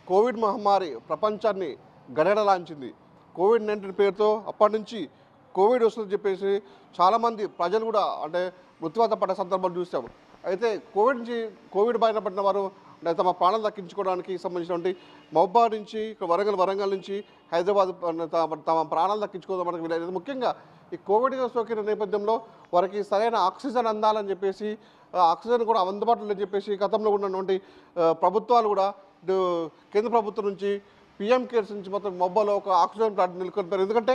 Covid మహమ్మారి ప్రపంచాన్ని గడగడలాంచింది. COVID-19 పేరుతో అప్పటి నుంచి కోవిడ్ వస్తుందని చెప్పేసి చాలామంది ప్రజలు కూడా అంటే మృత్యువాత పడ్డ సందర్భాలు చూసాము. అయితే కోవిడ్ బారిన పడిన వారు అంటే తమ ప్రాణాలు దక్కించుకోవడానికి సంబంధించినటువంటి మహబూబాబాద్ నుంచి వరంగల్ నుంచి హైదరాబాద్ తమ ప్రాణాలు దక్కించుకోవడానికి వీలైనది. ముఖ్యంగా ఈ కోవిడ్ సోకిన నేపథ్యంలో వారికి సరైన ఆక్సిజన్ అందాలని చెప్పేసి ఆక్సిజన్ కూడా అందుబాటులో లేదని చెప్పేసి గతంలో ఉన్నటువంటి ప్రభుత్వాలు కూడా ఇటు కేంద్ర ప్రభుత్వం నుంచి పీఎం కేర్స్ నుంచి మొత్తం మొబైల్లో ఒక ఆక్సిజన్ ప్లాంట్ నెలకొల్పారు. ఎందుకంటే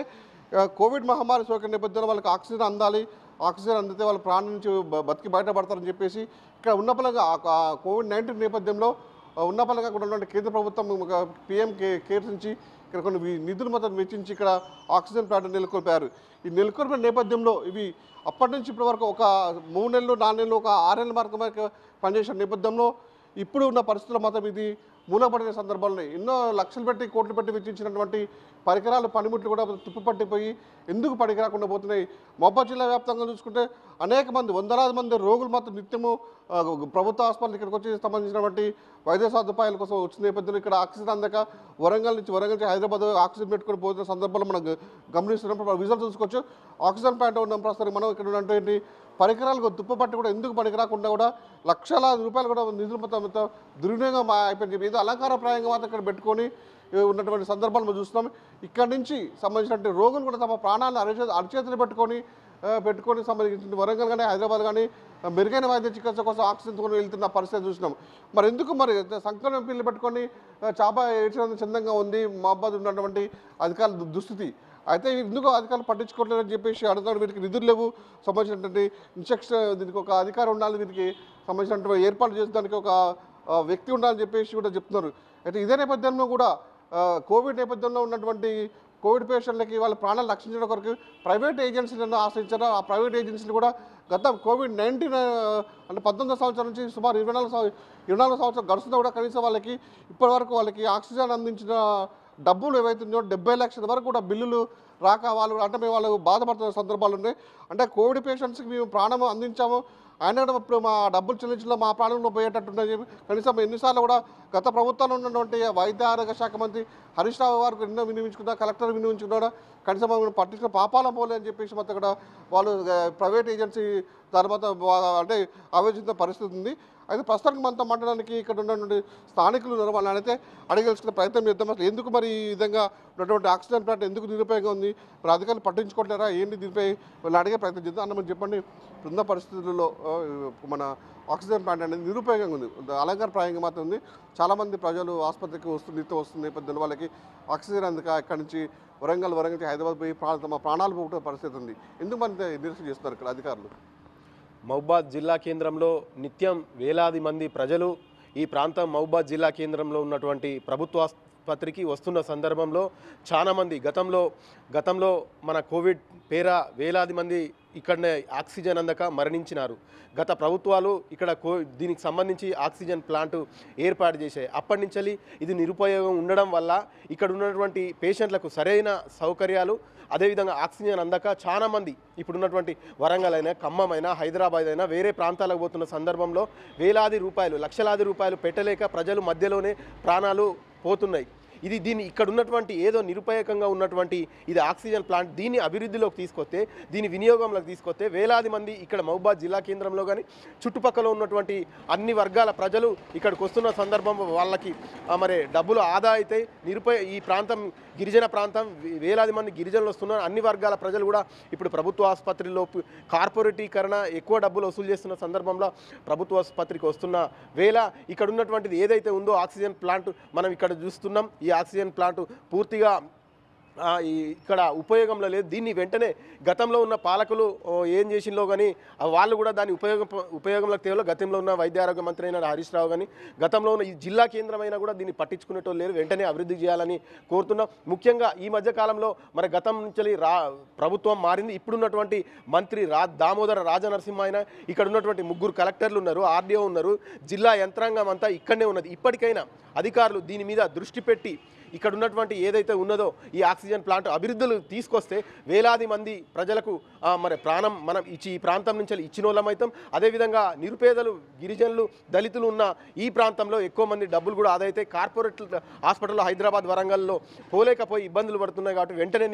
కోవిడ్ మహమ్మారి సోకిన నేపథ్యంలో వాళ్ళకి ఆక్సిజన్ అందాలి, ఆక్సిజన్ అందితే వాళ్ళ ప్రాణం నుంచి బతికి బయటపడతారని చెప్పేసి ఇక్కడ ఉన్నపలంగా కోవిడ్-19 నేపథ్యంలో ఉన్నపలంగా కూడా ఉన్నటువంటి కేంద్ర ప్రభుత్వం పీఎం కేర్స్ నుంచి ఇక్కడ కొన్ని నిధులు మొత్తం వెచ్చించి ఇక్కడ ఆక్సిజన్ ప్లాంట్ నెలకొల్పారు. ఈ నెలకొల్పిన నేపథ్యంలో ఇవి అప్పటి నుంచి ఇప్పటి వరకు ఒక 3 నెలలు 4 నెలలు ఒక 6 నెలల వరకు పనిచేసిన నేపథ్యంలో ఇప్పుడు ఉన్న పరిస్థితుల్లో మాత్రం ఇది మూలపడిన సందర్భాలు ఎన్నో లక్షలు పెట్టి కోట్లు పెట్టి వెచ్చించినటువంటి పరికరాలు పనిముట్లు కూడా తుప్పుపట్టిపోయి ఎందుకు పనికిరాకుండా పోతున్నాయి. మహబూబాబాద్ జిల్లా వ్యాప్తంగా చూసుకుంటే అనేక మంది వందలాది మంది రోగులు మాత్రం నిత్యము ప్రభుత్వ హాస్పిటల్ ఇక్కడికి వచ్చి సంబంధించినటువంటి వైద్య సదుపాయాల కోసం వచ్చిన నేపథ్యంలో ఇక్కడ ఆక్సిజన్ అందక వరంగల్ నుంచి హైదరాబాద్ ఆక్సిజన్ పెట్టుకొని పోతున్న సందర్భంలో మనం గమనిస్తున్నప్పుడు విజువల్ చూసుకోవచ్చు. ఆక్సిజన్ ప్లాంట్ ఉన్న ప్రస్తుతం మనం ఇక్కడ ఉన్నటువంటి పరికరాలకు తుప్పపట్టి కూడా ఎందుకు పనికిరాకుండా కూడా లక్షలాది రూపాయలు కూడా నిధులు మొత్తం దుర్వినియోగం అయిపోయింది. ఏదో అలంకారప్రాయంగా మాత్రం ఇక్కడ పెట్టుకొని ఉన్నటువంటి సందర్భాలు మనం చూస్తున్నాం. ఇక్కడి నుంచి సంబంధించినటువంటి రోగులు కూడా తమ ప్రాణాలను అరచేతులు పెట్టుకొని సంబంధించిన వరంగల్ కానీ హైదరాబాద్ కానీ మెరుగైన వైద్య చికిత్స కోసం ఆక్సిజన్ కొని వెళ్తున్న పరిస్థితి చూసినాం. మరి ఎందుకు సంకలనం పిల్లలు పెట్టుకొని చాప ఏడ్చినంత చందంగా ఉంది మహబూబాబాద్ ఉన్నటువంటి అధికారుల దుస్థితి. అయితే ఎందుకు అధికారులు పట్టించుకోవట్లేదని చెప్పేసి అడుగుతాడు. వీరికి నిధులు లేవు, సంబంధించినటువంటి ఇన్స్ట్రక్షన్ దీనికి ఒక అధికారం ఉండాలి, వీరికి సంబంధించినటువంటి ఏర్పాటు చేసేదానికి ఒక వ్యక్తి ఉండాలని చెప్పేసి కూడా చెప్తున్నారు. అయితే ఇదే నేపథ్యంలో కూడా కోవిడ్ నేపథ్యంలో ఉన్నటువంటి కోవిడ్ పేషెంట్లకి వాళ్ళ ప్రాణాలు రక్షించడం కొరకు ప్రైవేట్ ఏజెన్సీలను ఆశ్రయించారు. ఆ ప్రైవేట్ ఏజెన్సీలు కూడా గత కోవిడ్-19 అంటే 19వ సంవత్సరం నుంచి సుమారు 24 సంవత్సరం గడుస్తున్నా కూడా కనీసం వాళ్ళకి ఇప్పటివరకు వాళ్ళకి ఆక్సిజన్ అందించిన డబ్బులు ఏవైతుందో 70 లక్షల వరకు కూడా బిల్లులు రాక వాళ్ళు అంటే మేము వాళ్ళు బాధపడుతున్న సందర్భాలు ఉన్నాయి. అంటే కోవిడ్ పేషెంట్స్కి మేము ప్రాణం అందించాము, ఆయన కూడా ఇప్పుడు మా డబ్బులు చెల్లించడంలో మా ప్రాణంలో పోయేటట్టున్నాయి. కనీసం ఎన్నిసార్లు కూడా గత ప్రభుత్వంలో ఉన్నటువంటి వైద్య ఆరోగ్య శాఖ మంత్రి హరీష్ రావు గారికి ఎన్నో వినియోగించుకున్నా, కలెక్టర్ వినియోగించుకున్నా కనీసం పట్టించిన పాపాల పోలే అని చెప్పేసి మొత్తం కూడా వాళ్ళు ప్రైవేట్ ఏజెన్సీ తర్వాత అంటే ఆలోచించిన పరిస్థితి ఉంది. అయితే ప్రస్తుతానికి మనతో మాట్లాడడానికి ఇక్కడ ఉన్నటువంటి స్థానికులు ఉన్నారు. వాళ్ళని అయితే అడిగేసుకునే ప్రయత్నం చేద్దాం. అసలు ఎందుకు మరి ఈ విధంగా ఉన్నటువంటి ఆక్సిజన్ ప్లాంట్ ఎందుకు నిరుపయోగంగా ఉంది, మరి అధికారులు పట్టించుకోవట్లేరా ఏంటి, దీనిపై వాళ్ళు అడిగే ప్రయత్నం చేద్దాం. అన్న మీరు చెప్పండి, ఉన్న పరిస్థితుల్లో మన ఆక్సిజన్ ప్లాంట్ అనేది నిరుపయోగంగా ఉంది, అలంకారప్రాయంగా మాత్రం ఉంది. చాలామంది ప్రజలు ఆసుపత్రికి వస్తున్న నేపథ్యంలో వాళ్ళకి ఆక్సిజన్ అందుక ఇక్కడి నుంచి వరంగల్ హైదరాబాద్ పోయి తమ ప్రాణాలు పోగొట్టే పరిస్థితి ఉంది. ఎందుకు మరి నిరసన చేస్తున్నారు ఇక్కడ అధికారులు? మహబూబాబాద్ జిల్లా కేంద్రంలో నిత్యం వేలాది మంది ప్రజలు ఈ ప్రాంతం మహబూబాబాద్ జిల్లా కేంద్రంలో ఉన్నటువంటి ప్రభుత్వ ఆసుపత్రికి వస్తున్న సందర్భంలో చాలామంది గతంలో మన కోవిడ్ పేర వేలాది మంది ఇక్కడనే ఆక్సిజన్ అందక మరణించినారు. గత ప్రభుత్వాలు ఇక్కడ దీనికి సంబంధించి ఆక్సిజన్ ప్లాంట్ ఏర్పాటు చేశాయి. అప్పటి నుంచి ఇది నిరుపయోగం ఉండడం వల్ల ఇక్కడ ఉన్నటువంటి పేషెంట్లకు సరైన సౌకర్యాలు అదేవిధంగా ఆక్సిజన్ అందక చాలామంది ఇప్పుడున్నటువంటి వరంగల్ అయినా ఖమ్మం అయినా హైదరాబాద్ అయినా వేరే ప్రాంతాలకు పోతున్న సందర్భంలో వేలాది రూపాయలు లక్షలాది రూపాయలు పెట్టలేక ప్రజలు మధ్యలోనే ప్రాణాలు పోతున్నాయి. దీన్ని ఇక్కడ ఉన్నటువంటి ఏదో నిరుపయోగంగా ఉన్నటువంటి ఇది ఆక్సిజన్ ప్లాంట్ దీన్ని అభివృద్ధిలోకి తీసుకొస్తే, దీని వినియోగంలోకి తీసుకొస్తే వేలాది మంది ఇక్కడ మహబూబాబాద్ జిల్లా కేంద్రంలో కానీ చుట్టుపక్కల ఉన్నటువంటి అన్ని వర్గాల ప్రజలు ఇక్కడికి వస్తున్న సందర్భంలో వాళ్ళకి మరి డబ్బులు ఆదా అయితే ఈ ప్రాంతం గిరిజన ప్రాంతం వేలాది మంది గిరిజనులు వస్తున్నారు. అన్ని వర్గాల ప్రజలు కూడా ఇప్పుడు ప్రభుత్వ ఆసుపత్రిలో కార్పొరేటీకరణ ఎక్కువ డబ్బులు వసూలు చేస్తున్న సందర్భంలో ప్రభుత్వ ఆసుపత్రికి వస్తున్న వేళ ఇక్కడ ఉన్నటువంటిది ఏదైతే ఉందో ఆక్సిజన్ ప్లాంట్ మనం ఇక్కడ చూస్తున్నాం. ఈ ఆక్సిజన్ ప్లాంట్ పూర్తిగా ఇక్కడ ఉపయోగంలో లేదు. దీన్ని వెంటనే గతంలో ఉన్న పాలకులు ఏం చేసిందో కానీ వాళ్ళు కూడా దాన్ని ఉపయోగంలోకి తేవలో గతంలో ఉన్న వైద్య ఆరోగ్య మంత్రి అయిన హరీష్ రావు కానీ గతంలో ఉన్న ఈ జిల్లా కేంద్రమైనా కూడా దీన్ని పట్టించుకునేటోళ్ళు లేరు. వెంటనే అభివృద్ధి చేయాలని కోరుతున్నాం. ముఖ్యంగా ఈ మధ్యకాలంలో మరి గతం నుంచి ప్రభుత్వం మారింది. ఇప్పుడున్నటువంటి మంత్రి దామోదర రాజనరసింహ ఆయన ఇక్కడ ఉన్నటువంటి 3 కలెక్టర్లు ఉన్నారు, ఆర్డీఓ ఉన్నారు, జిల్లా యంత్రాంగం అంతా ఇక్కడనే ఉన్నది. ఇప్పటికైనా అధికారులు దీని మీద దృష్టి పెట్టి ఇక్కడ ఉన్నటువంటి ఏదైతే ఉన్నదో ఈ ఆక్సిజన్ ప్లాంట్ అభివృద్ధులు తీసుకొస్తే వేలాది మంది ప్రజలకు మరి ప్రాణం మనం ఈ ప్రాంతం నుంచి ఇచ్చిన వాళ్ళమైతాం. అదేవిధంగా నిరుపేదలు, గిరిజనులు, దళితులు ఉన్న ఈ ప్రాంతంలో ఎక్కువ మంది డబ్బులు కూడా ఆదైతే కార్పొరేట్ హాస్పిటల్లో హైదరాబాద్, వరంగల్లో పోలేకపోయి ఇబ్బందులు పడుతున్నాయి. కాబట్టి వెంటనే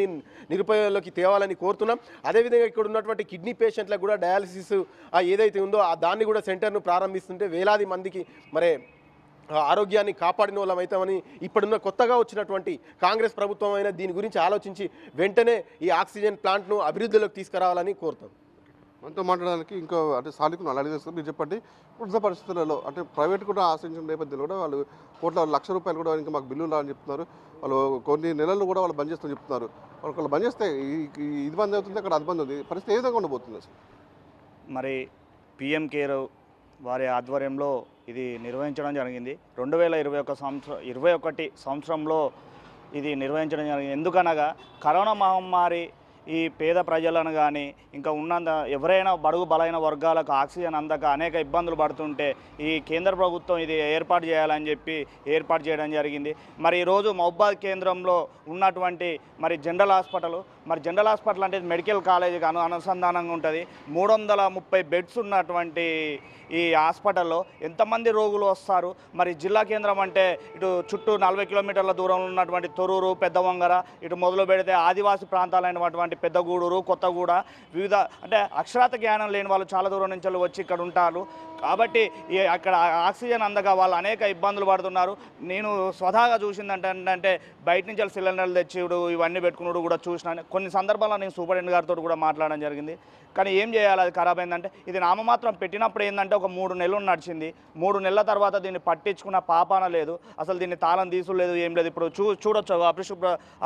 నిరుపేదలోకి తేవాలని కోరుతున్నాం. అదేవిధంగా ఇక్కడ ఉన్నటువంటి కిడ్నీ పేషెంట్లకు కూడా డయాలసిస్ ఏదైతే ఉందో దాన్ని కూడా సెంటర్ను ప్రారంభిస్తుంటే వేలాది మందికి మరి ఆరోగ్యాన్ని కాపాడిన వాళ్ళం అవుతామని ఇప్పుడున్న కొత్తగా వచ్చినటువంటి కాంగ్రెస్ ప్రభుత్వం అయినా దీని గురించి ఆలోచించి వెంటనే ఈ ఆక్సిజన్ ప్లాంట్ను అభివృద్ధిలోకి తీసుకురావాలని కోరుతాం. మనతో మాట్లాడడానికి ఇంకో అంటే స్థానికులు అడిగేస్తారు. మీరు చెప్పండి, వృద్ధ పరిస్థితులలో అంటే ప్రైవేట్ కూడా ఆశ్రయించిన నేపథ్యంలో కూడా వాళ్ళు ₹1,00,000 కూడా ఇంకా మాకు బిల్లులు అని చెప్తున్నారు. వాళ్ళు కొన్ని నెలలు కూడా వాళ్ళు బంద్ చేస్తామని చెప్తున్నారు. వాళ్ళు బంద్ చేస్తే ఇది బంద్ అవుతుంది, అక్కడ అది బంద్ అవుతుంది. పరిస్థితి ఏ విధంగా ఉండబోతుంది అసలు? మరి పిఎం కేర్ వారి ఆధ్వర్యంలో ఇది నిర్వహించడం జరిగింది. 2021 సంవత్సరంలో ఇది నిర్వహించడం జరిగింది. ఎందుకనగా కరోనా మహమ్మారి ఈ పేద ప్రజలను కానీ ఇంకా ఉన్న ఎవరైనా బడుగు బలైన వర్గాలకు ఆక్సిజన్ అందక అనేక ఇబ్బందులు పడుతుంటే ఈ కేంద్ర ప్రభుత్వం ఇది ఏర్పాటు చేయాలని చెప్పి ఏర్పాటు చేయడం జరిగింది. మరి ఈరోజు మహబూబాద్ కేంద్రంలో ఉన్నటువంటి మరి జనరల్ హాస్పిటల్ అంటే మెడికల్ కాలేజీకి అనుసంధానంగా ఉంటుంది. 330 బెడ్స్ ఉన్నటువంటి ఈ హాస్పిటల్లో ఎంతమంది రోగులు వస్తారు. మరి జిల్లా కేంద్రం అంటే ఇటు చుట్టూ 40 కిలోమీటర్ల దూరంలో ఉన్నటువంటి తొర్రూరు, పెద్దవంగర, ఇటు మొదలు పెడితే ఆదివాసీ ప్రాంతాలైనటువంటి పెద్దగూడూరు, కొత్తగూడ, వివిధ అంటే అక్షరాత జ్ఞానం లేని వాళ్ళు చాలా దూరం నుంచి వచ్చి ఇక్కడ ఉంటారు. కాబట్టి అక్కడ ఆక్సిజన్ అందక వాళ్ళు అనేక ఇబ్బందులు పడుతున్నారు. నేను స్వతహాగా చూసిందంటే బయట నుంచి సిలిండర్లు తెచ్చిడు ఇవన్నీ పెట్టుకున్నాడు కూడా చూసినాను. కొన్ని సందర్భాల్లో నేను సూపరింటెండెంట్ గారితో కూడా మాట్లాడడం జరిగింది. కానీ ఏం చేయాలి, అది ఖరాబ్ అయిందంటే ఇది నామమాత్రం పెట్టినప్పుడు ఏంటంటే ఒక 3 నెలలు నడిచింది. 3 నెలల తర్వాత దీన్ని పట్టించుకున్న పాపాన లేదు, అసలు దీన్ని తాళం తీసులేదు, ఏం లేదు. ఇప్పుడు చూడొచ్చు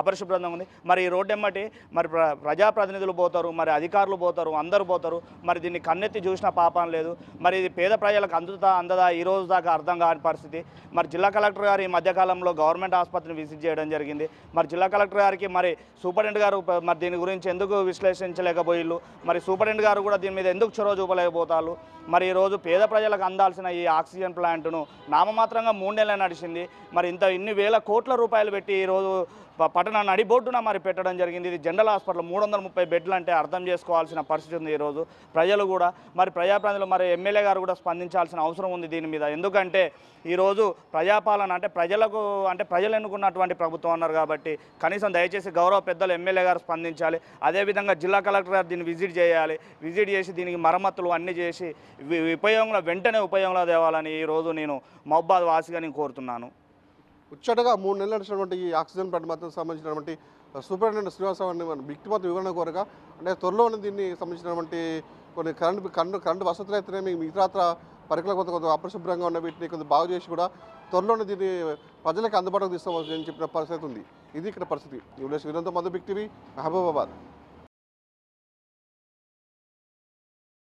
అపరిశుభ్రంగా ఉంది. మరి ఈ రోడ్డు ఎమ్మటి మరి ప్రజాప్రతినిధులు పోతారు, మరి అధికారులు పోతారు, అందరూ పోతారు. మరి దీన్ని కన్నెత్తి చూసిన పాపం లేదు. మరి ఇది పేద ప్రజలకు అందదా ఈ రోజు దాకా అర్థం కాని పరిస్థితి. మరి జిల్లా కలెక్టర్ గారు ఈ మధ్యకాలంలో గవర్నమెంట్ ఆసుపత్రిని విజిట్ చేయడం జరిగింది. మరి జిల్లా కలెక్టర్ గారికి మరి సూపరింటెండెంట్ గారు మరి దీని గురించి ఎందుకు విశ్లేషించలేకపోయిళ్ళు, మరి సూపరింటెండెంట్ గారు కూడా దీని మీద ఎందుకు చొరవ చూపలేకపోతారు. మరి ఈరోజు పేద ప్రజలకు అందాల్సిన ఈ ఆక్సిజన్ ప్లాంట్ను నామమాత్రంగా 3 నెలలు నడిచింది. మరి ఇన్ని వేల కోట్ల రూపాయలు పెట్టి ఈరోజు పట్టణ నడిబొడ్డున మరి పెట్టడం జరిగింది. ఇది జనరల్ హాస్పిటల్ 330 బెడ్లు అంటే అర్థం చేసుకోవాల్సిన పరిస్థితి ఉంది. ఈరోజు ప్రజలు కూడా మరి ప్రజాప్రతినిధులు మరి ఎమ్మెల్యే గారు కూడా స్పందించాల్సిన అవసరం ఉంది దీని మీద. ఎందుకంటే ఈరోజు ప్రజాపాలన అంటే ప్రజలు ఎన్నుకున్నటువంటి ప్రభుత్వం అన్నారు కాబట్టి కనీసం దయచేసి గౌరవ పెద్దలు ఎమ్మెల్యే గారు స్పందించాలి. అదేవిధంగా జిల్లా కలెక్టర్ గారు దీన్ని విజిట్ చేయాలి. విజిట్ చేసి దీనికి మరమ్మతులు అన్నీ చేసి వెంటనే ఉపయోగంలో తేవాలని ఈరోజు నేను మహబూబాద్ వాసిగా నేను కోరుతున్నాను. ముచ్చటగా 3 నెలలు నడిచినటువంటి ఈ ఆక్సిజన్ ప్లాంట్ మాత్రం సంబంధించినటువంటి సూపరింటెండెంట్ శ్రీనివాసరావు వ్యక్తి మాత్రం వివరణ కోరగా అంటే త్వరలోనే దీన్ని సంబంధించినటువంటి కొన్ని కరెంటు వసతులు అయితేనే మిగతా పరికరాలు కొంత అపరిశుభ్రంగా ఉన్న వీటిని కొంచెం బాగు చేసి కూడా త్వరలోనే దీన్ని ప్రజలకు అందుబాటులోకి తీసుకోవాలని చెప్పిన పరిస్థితి ఉంది. ఇది ఇక్కడ పరిస్థితి. వీడియోతో మధు బిగ్ టీవీ, మహబూబాబాద్.